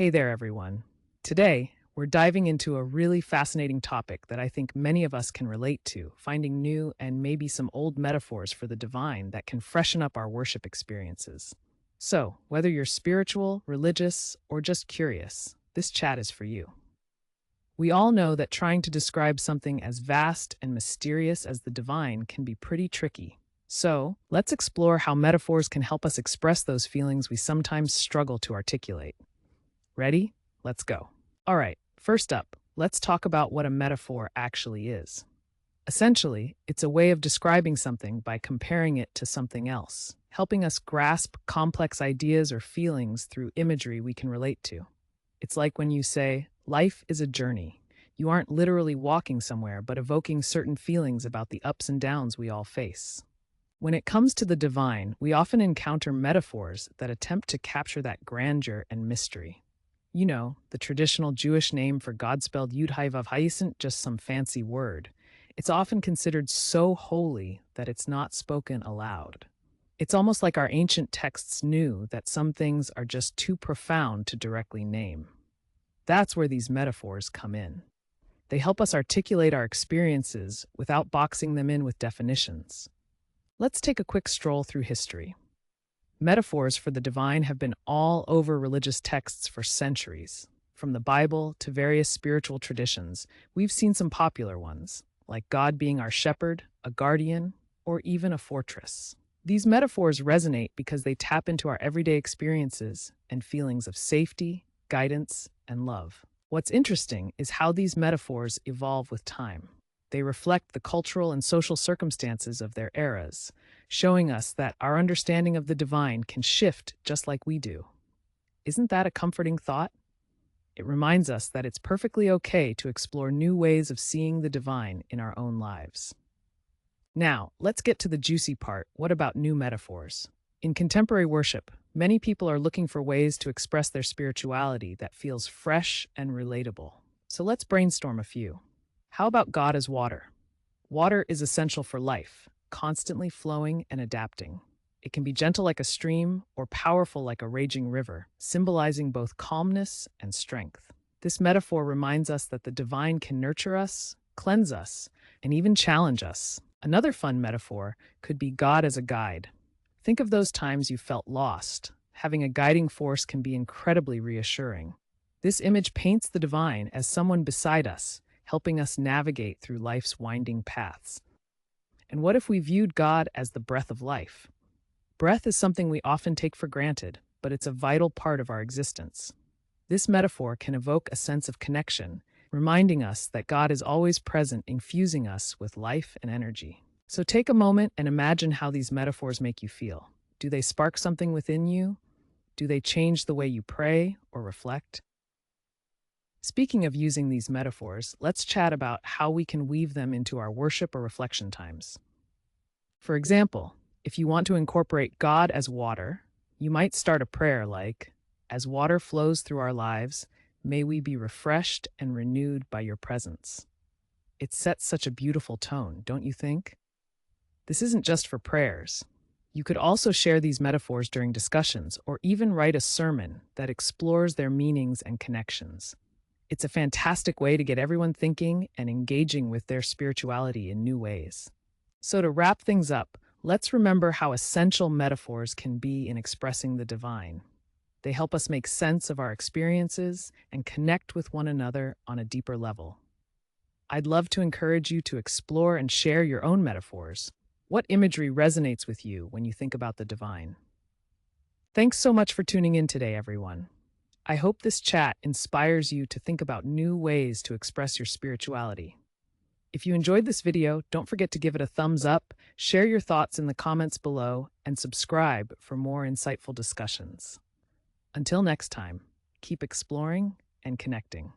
Hey there, everyone. Today, we're diving into a really fascinating topic that I think many of us can relate to, finding new and maybe some old metaphors for the divine that can freshen up our worship experiences. So, whether you're spiritual, religious, or just curious, this chat is for you. We all know that trying to describe something as vast and mysterious as the divine can be pretty tricky. So, let's explore how metaphors can help us express those feelings we sometimes struggle to articulate. Ready? Let's go. All right, first up, let's talk about what a metaphor actually is. Essentially, it's a way of describing something by comparing it to something else, helping us grasp complex ideas or feelings through imagery we can relate to. It's like when you say, life is a journey. You aren't literally walking somewhere, but evoking certain feelings about the ups and downs we all face. When it comes to the divine, we often encounter metaphors that attempt to capture that grandeur and mystery. You know, the traditional Jewish name for God spelled Yud-Hai-Vav-Hai isn't just some fancy word. It's often considered so holy that it's not spoken aloud. It's almost like our ancient texts knew that some things are just too profound to directly name. That's where these metaphors come in. They help us articulate our experiences without boxing them in with definitions. Let's take a quick stroll through history. Metaphors for the divine have been all over religious texts for centuries. From the Bible to various spiritual traditions, we've seen some popular ones, like God being our shepherd, a guardian, or even a fortress. These metaphors resonate because they tap into our everyday experiences and feelings of safety, guidance, and love. What's interesting is how these metaphors evolve with time. They reflect the cultural and social circumstances of their eras, showing us that our understanding of the divine can shift just like we do. Isn't that a comforting thought? It reminds us that it's perfectly okay to explore new ways of seeing the divine in our own lives. Now, let's get to the juicy part. What about new metaphors? In contemporary worship, many people are looking for ways to express their spirituality that feels fresh and relatable. So let's brainstorm a few. How about God as water? Water is essential for life, constantly flowing and adapting. It can be gentle like a stream or powerful like a raging river, symbolizing both calmness and strength. This metaphor reminds us that the divine can nurture us, cleanse us, and even challenge us. Another fun metaphor could be God as a guide. Think of those times you felt lost. Having a guiding force can be incredibly reassuring. This image paints the divine as someone beside us, helping us navigate through life's winding paths. And what if we viewed God as the breath of life? Breath is something we often take for granted, but it's a vital part of our existence. This metaphor can evoke a sense of connection, reminding us that God is always present, infusing us with life and energy. So take a moment and imagine how these metaphors make you feel. Do they spark something within you? Do they change the way you pray or reflect? Speaking of using these metaphors, let's chat about how we can weave them into our worship or reflection times. For example, if you want to incorporate God as water, you might start a prayer like, as water flows through our lives, may we be refreshed and renewed by your presence. It sets such a beautiful tone, don't you think? This isn't just for prayers. You could also share these metaphors during discussions or even write a sermon that explores their meanings and connections. It's a fantastic way to get everyone thinking and engaging with their spirituality in new ways. So, to wrap things up, let's remember how essential metaphors can be in expressing the divine. They help us make sense of our experiences and connect with one another on a deeper level. I'd love to encourage you to explore and share your own metaphors. What imagery resonates with you when you think about the divine? Thanks so much for tuning in today, everyone. I hope this chat inspires you to think about new ways to express your spirituality. If you enjoyed this video, don't forget to give it a thumbs up, share your thoughts in the comments below, and subscribe for more insightful discussions. Until next time, keep exploring and connecting.